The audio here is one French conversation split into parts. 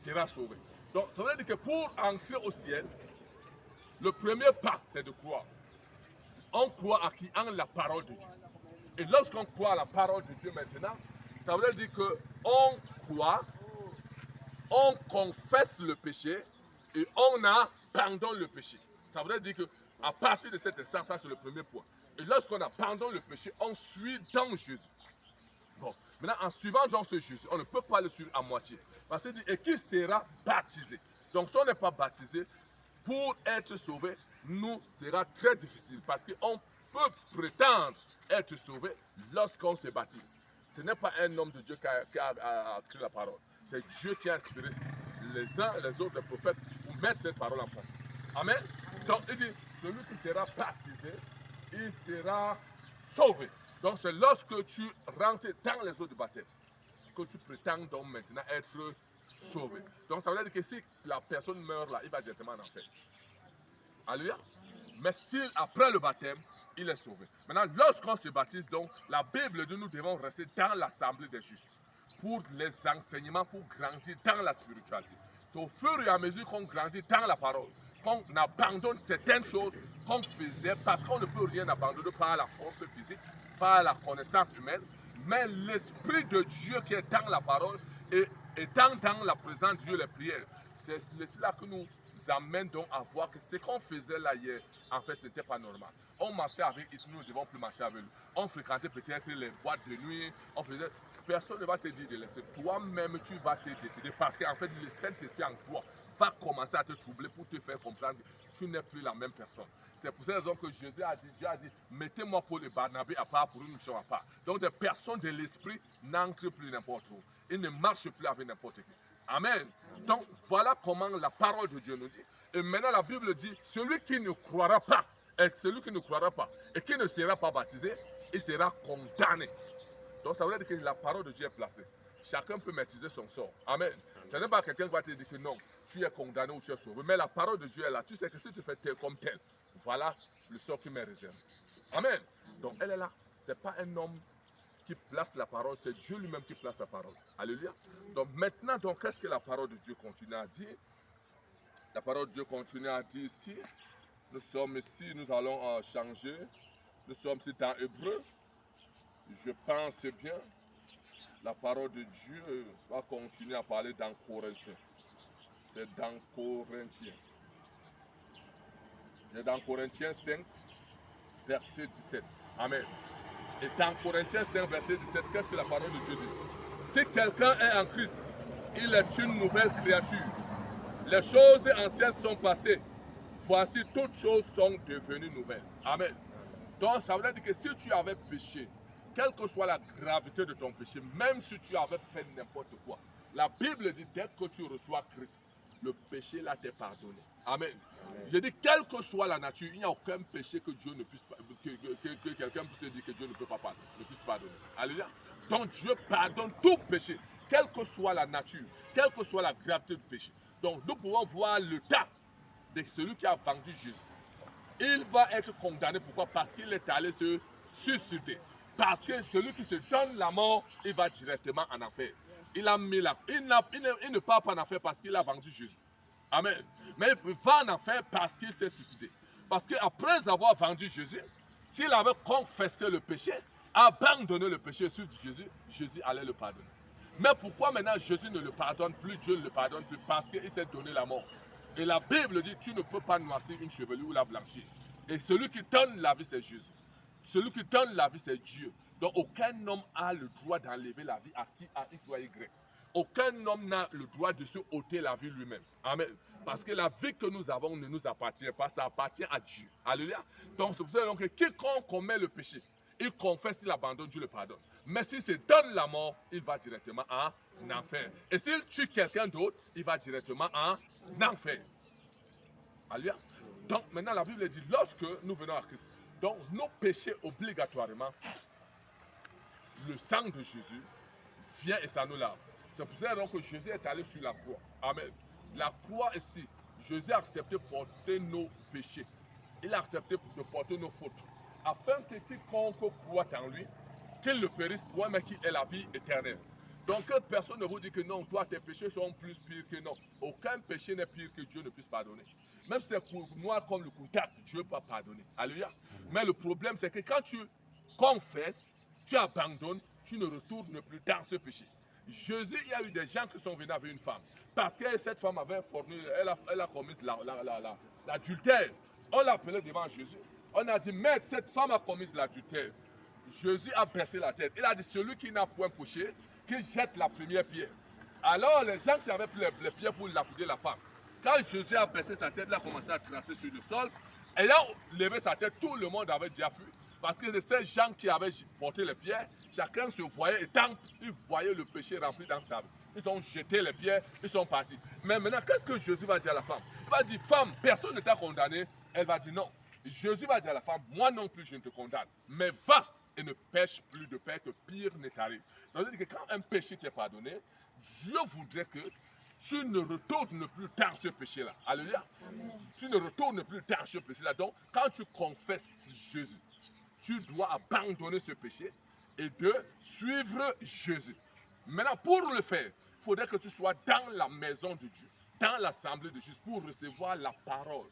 sera sauvé. Donc, ça veut dire que pour entrer au ciel, le premier pas, c'est de croire. On croit à qui? En la parole de Dieu. Et lorsqu'on croit à la parole de Dieu maintenant, ça veut dire qu'on croit, on confesse le péché et on a pardon le péché. Ça veut dire qu'à partir de cet instant, ça c'est le premier point. Et lorsqu'on a pardon le péché, on suit dans Jésus. Bon, maintenant en suivant dans ce Jésus, on ne peut pas le suivre à moitié. Parce qu'il dit, et qui sera baptisé? Donc si on n'est pas baptisé, pour être sauvé, nous sera très difficile. Parce qu'on peut prétendre être sauvé lorsqu'on se baptise. Ce n'est pas un homme de Dieu qui a écrit la parole. C'est Dieu qui a inspiré les uns et les autres, les prophètes, pour mettre cette parole en pratique. Amen. Donc il dit, celui qui sera baptisé, il sera sauvé. Donc c'est lorsque tu rentres dans les eaux de baptême que tu prétends donc maintenant être sauvé. Donc ça veut dire que si la personne meurt là, il va directement en enfer. Alléluia. Mais si après le baptême, il est sauvé. Maintenant, lorsqu'on se baptise, donc, la Bible dit nous devons rester dans l'assemblée des justes pour les enseignements, pour grandir dans la spiritualité. C'est au fur et à mesure qu'on grandit dans la parole, qu'on abandonne certaines choses qu'on faisait parce qu'on ne peut rien abandonner par la force physique, par la connaissance humaine, mais l'Esprit de Dieu qui est dans la parole et étant dans la présence de Dieu, les prières, c'est l'Esprit-là que nous amène donc à voir que ce qu'on faisait là hier, en fait, ce n'était pas normal. On marchait avec lui, nous ne devons plus marcher avec lui. On fréquentait peut-être les boîtes de nuit, on faisait... Personne ne va te dire de laisser. Toi-même, tu vas te décider parce qu'en fait, le Saint-Esprit en toi va commencer à te troubler pour te faire comprendre que tu n'es plus la même personne. C'est pour cette raison que Jésus a dit, Dieu a dit, mettez-moi Paul et Barnabé à part pour une mission à part. Donc des personnes de l'esprit n'entrent plus n'importe où. Ils ne marchent plus avec n'importe qui. Amen. Donc voilà comment la parole de Dieu nous dit. Et maintenant la Bible dit, celui qui ne croira pas, et celui qui ne croira pas, et qui ne sera pas baptisé, il sera condamné. Donc ça veut dire que la parole de Dieu est placée. Chacun peut maîtriser son sort. Amen. Ce n'est pas quelqu'un qui va te dire que non, tu es condamné ou tu es sauvé. Mais la parole de Dieu est là. Tu sais que si tu fais tel comme tel, voilà le sort qui m'est réservé. Amen. Donc elle est là. Ce n'est pas un homme qui place la parole, c'est Dieu lui-même qui place la parole. Alléluia. Donc maintenant, qu'est-ce que la parole de Dieu continue à dire? La parole de Dieu continue à dire ici. Nous sommes ici, nous allons changer. Nous sommes ici dans Hébreu. Je pense bien. La parole de Dieu va continuer à parler dans Corinthiens. C'est dans Corinthiens. C'est dans Corinthiens 5, verset 17. Amen. Et dans Corinthiens 5, verset 17, qu'est-ce que la parole de Dieu dit? Si quelqu'un est en Christ, il est une nouvelle créature. Les choses anciennes sont passées. Voici, toutes choses sont devenues nouvelles. Amen. Donc, ça veut dire que si tu avais péché, quelle que soit la gravité de ton péché, même si tu avais fait n'importe quoi, la Bible dit, dès que tu reçois Christ, le péché là t'est pardonné. Amen. Je dis, quelle que soit la nature, il n'y a aucun péché que Dieu ne puisse pas, que quelqu'un puisse dire que Dieu ne peut pas pardonner, ne puisse pardonner. Alléluia. Donc Dieu pardonne tout péché, quelle que soit la nature, quelle que soit la gravité du péché. Donc nous pouvons voir le tas de celui qui a vendu Jésus. Il va être condamné. Pourquoi? Parce qu'il est allé se suicider. Parce que celui qui se donne la mort, il va directement en enfer. Il a mis la... il ne part pas en enfer parce qu'il a vendu Jésus. Amen. Mais il va en enfer parce qu'il s'est suicidé. Parce qu'après avoir vendu Jésus, s'il avait confessé le péché, abandonné le péché sur Jésus, Jésus allait le pardonner. Mais pourquoi maintenant Jésus ne le pardonne plus, Dieu ne le pardonne plus? Parce qu'il s'est donné la mort. Et la Bible dit, tu ne peux pas noircir une chevelure ou la blanchir. Et celui qui donne la vie, c'est Jésus. Celui qui donne la vie, c'est Dieu. Donc aucun homme a le droit d'enlever la vie à qui, à X ou à Y. Aucun homme n'a le droit de se ôter la vie lui-même. Amen. Parce que la vie que nous avons ne nous appartient pas, ça appartient à Dieu. Alléluia. Donc c'est pour ça que quiconque commet le péché, il confesse, il abandonne, Dieu le pardonne. Mais s'il se donne la mort, il va directement en enfer. Et s'il tue quelqu'un d'autre, il va directement en enfer. Alléluia. Donc maintenant la Bible dit, lorsque nous venons à Christ, donc nos péchés obligatoirement, le sang de Jésus vient et ça nous lave. C'est pour ça que Jésus est allé sur la croix. Amen. La croix ici, Jésus a accepté de porter nos péchés. Il a accepté de porter nos fautes. Afin que quiconque croit en lui, qu'il ne périsse point, mais qu'il ait la vie éternelle. Donc personne ne vous dit que non, toi tes péchés sont plus pires que non. Aucun péché n'est pire que Dieu ne puisse pardonner. Même si c'est noir comme le contact, Dieu peut pardonner. Alléluia. Mais le problème c'est que quand tu confesses, tu abandonnes, tu ne retournes plus dans ce péché. Jésus, il y a eu des gens qui sont venus avec une femme. Parce que cette femme avait fourni, elle a commis l'adultère. On l'a appelé devant Jésus. On a dit, maître, cette femme a commis l'adultère. Jésus a baissé la tête. Il a dit, celui qui n'a point péché, qui jette la première pierre. Alors, les gens qui avaient pris les pierres pour lapider la femme, quand Jésus a baissé sa tête, il a commencé à tracer sur le sol. Ayant levé sa tête, tout le monde avait déjà fui. Parce que ces gens qui avaient porté les pierres, chacun se voyait et tant ils voyaient le péché rempli dans sa vie. Ils ont jeté les pierres, ils sont partis. Mais maintenant, qu'est-ce que Jésus va dire à la femme? Il va dire, femme, personne ne t'a condamné. Elle va dire non. Jésus va dire à la femme, moi non plus je ne te condamne. Mais va et ne pêche plus de peur que pire ne t'arrive. Ça veut dire que quand un péché t'est pardonné, Dieu voudrait que tu ne retournes plus dans ce péché-là. Alléluia. Tu ne retournes plus dans ce péché-là. Donc, quand tu confesses Jésus, tu dois abandonner ce péché et de suivre Jésus. Maintenant, pour le faire, il faudrait que tu sois dans la maison de Dieu, dans l'assemblée de Jésus, pour recevoir la parole,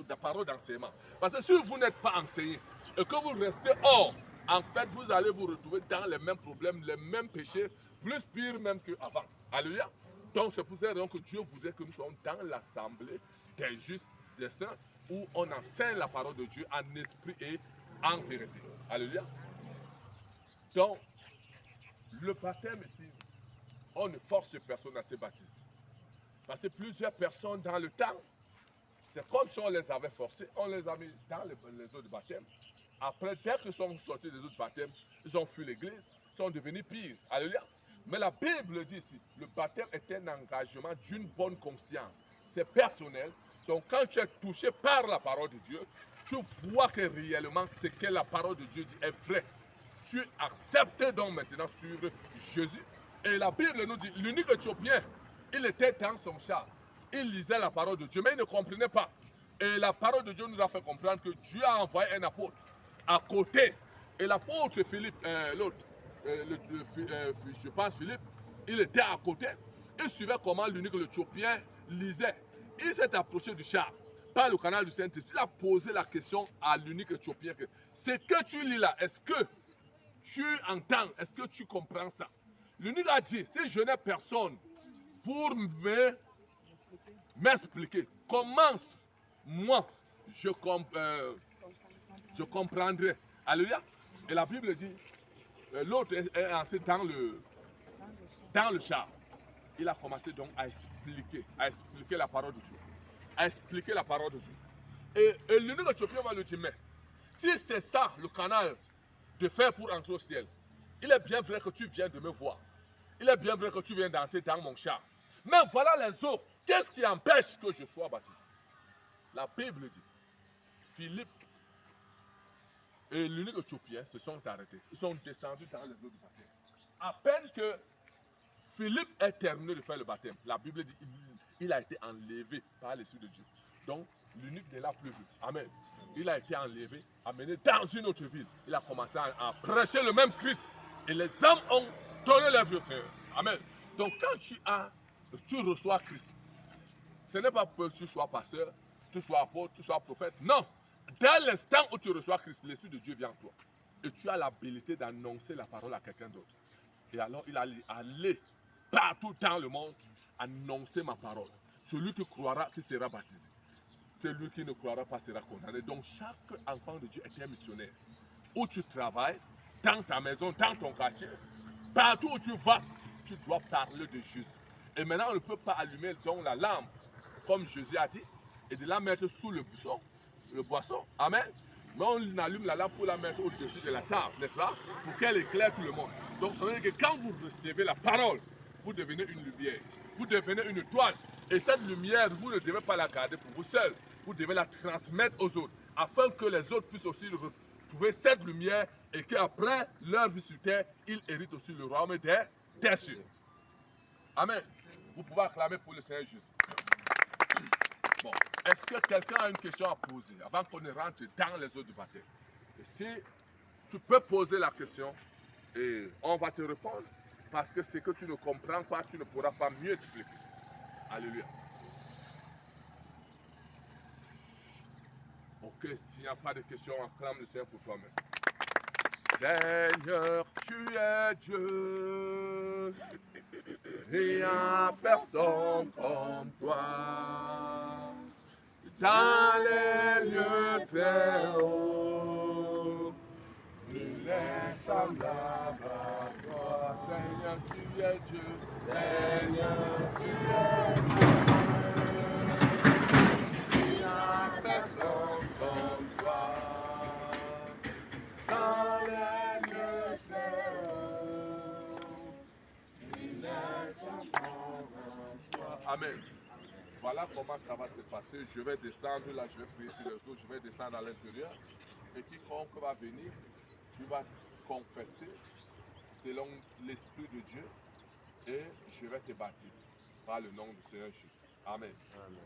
la parole d'enseignement. Parce que si vous n'êtes pas enseigné et que vous restez hors, en fait, vous allez vous retrouver dans les mêmes problèmes, les mêmes péchés, plus pire même qu'avant. Alléluia. Donc, c'est pour ça que Dieu voudrait que nous soyons dans l'assemblée des justes, des saints, où on enseigne la parole de Dieu en esprit et en vérité. Alléluia. Donc, le baptême ici, on ne force personne à se baptiser. Parce que plusieurs personnes dans le temps, c'est comme si on les avait forcés, on les a mis dans les eaux de baptême. Après, dès qu'ils sont sortis des eaux de baptême, ils ont fui l'église, ils sont devenus pires. Alléluia. Mais la Bible dit ici, le baptême est un engagement d'une bonne conscience. C'est personnel. Donc quand tu es touché par la parole de Dieu, tu vois que réellement ce que la parole de Dieu dit est vrai. Tu acceptes donc maintenant suivre Jésus. Et la Bible nous dit, l'unique Éthiopien, il était dans son char. Il lisait la parole de Dieu, mais il ne comprenait pas. Et la parole de Dieu nous a fait comprendre que Dieu a envoyé un apôtre à côté. Et l'apôtre Philippe, je pense Philippe, il était à côté. Il suivait comment l'unique Éthiopien lisait. Il s'est approché du char par le canal du Saint-Esprit. Il a posé la question à l'unique Éthiopien. Ce que tu lis là, est-ce que tu entends, est-ce que tu comprends ça? L'unique a dit, si je n'ai personne pour m'expliquer comment moi je comprendrai. Alléluia. Et la Bible dit, l'autre est entré dans le char. Il a commencé donc à expliquer la parole de Dieu. À expliquer la parole de Dieu. Et l'unique Éthiopien va lui dire, mais si c'est ça le canal de faire pour entrer au ciel, il est bien vrai que tu viens de me voir. Il est bien vrai que tu viens d'entrer dans mon char. Mais voilà les autres. Qu'est-ce qui empêche que je sois baptisé? La Bible dit, Philippe et l'unique Éthiopien se sont arrêtés. Ils sont descendus dans les eaux du baptême. À peine que Philippe ait terminé de faire le baptême, la Bible dit il a été enlevé par l'Esprit de Dieu. Donc, l'unique de là plus vite. Amen. Il a été enlevé, amené dans une autre ville. Il a commencé à prêcher le même Christ. Et les hommes ont donné leur vie au Seigneur. Amen. Donc, quand tu reçois Christ, ce n'est pas que tu sois pasteur, tu sois apôtre, tu sois prophète. Non. Dès l'instant où tu reçois Christ, l'Esprit de Dieu vient en toi. Et tu as l'habilité d'annoncer la parole à quelqu'un d'autre. Et alors, il allait aller partout dans le monde annoncer ma parole. Celui qui croira, qui sera baptisé. Celui qui ne croira pas sera condamné. Donc, chaque enfant de Dieu est un missionnaire. Où tu travailles, dans ta maison, dans ton quartier, partout où tu vas, tu dois parler de Jésus. Et maintenant, on ne peut pas allumer donc la lampe, comme Jésus a dit, et de la mettre sous le boisson. Amen. Mais on allume la lampe pour la mettre au-dessus de la table, n'est-ce pas? Pour qu'elle éclaire tout le monde. Donc, ça veut dire que quand vous recevez la parole, vous devenez une lumière. Vous devenez une étoile. Et cette lumière, vous ne devez pas la garder pour vous seul. Vous devez la transmettre aux autres, afin que les autres puissent aussi retrouver cette lumière et qu'après leur vie sur terre, ils héritent aussi le royaume des cieux. Amen. Vous pouvez acclamer pour le Seigneur Jésus. Bon, est-ce que quelqu'un a une question à poser avant qu'on ne rentre dans les eaux du baptême? Et si tu peux poser la question et on va te répondre. Parce que ce que tu ne comprends pas, tu ne pourras pas mieux expliquer. Alléluia. Ok, s'il n'y a pas de questions, acclame le Seigneur pour toi-même. Seigneur, tu es Dieu, il n'y a personne comme toi. Dans les lieux très hauts, nul n'est semblable à toi. Seigneur, tu es Dieu. Seigneur, tu es Dieu. Il n'y a personne comme toi. Dans les lieux très hauts, nul n'est semblable à toi. Amen. Voilà comment ça va se passer. Je vais descendre là, je vais prier sur les eaux, je vais descendre à l'intérieur. Et quiconque va venir, tu vas confesser selon l'Esprit de Dieu et je vais te baptiser par le nom du Seigneur Jésus. Amen. Amen.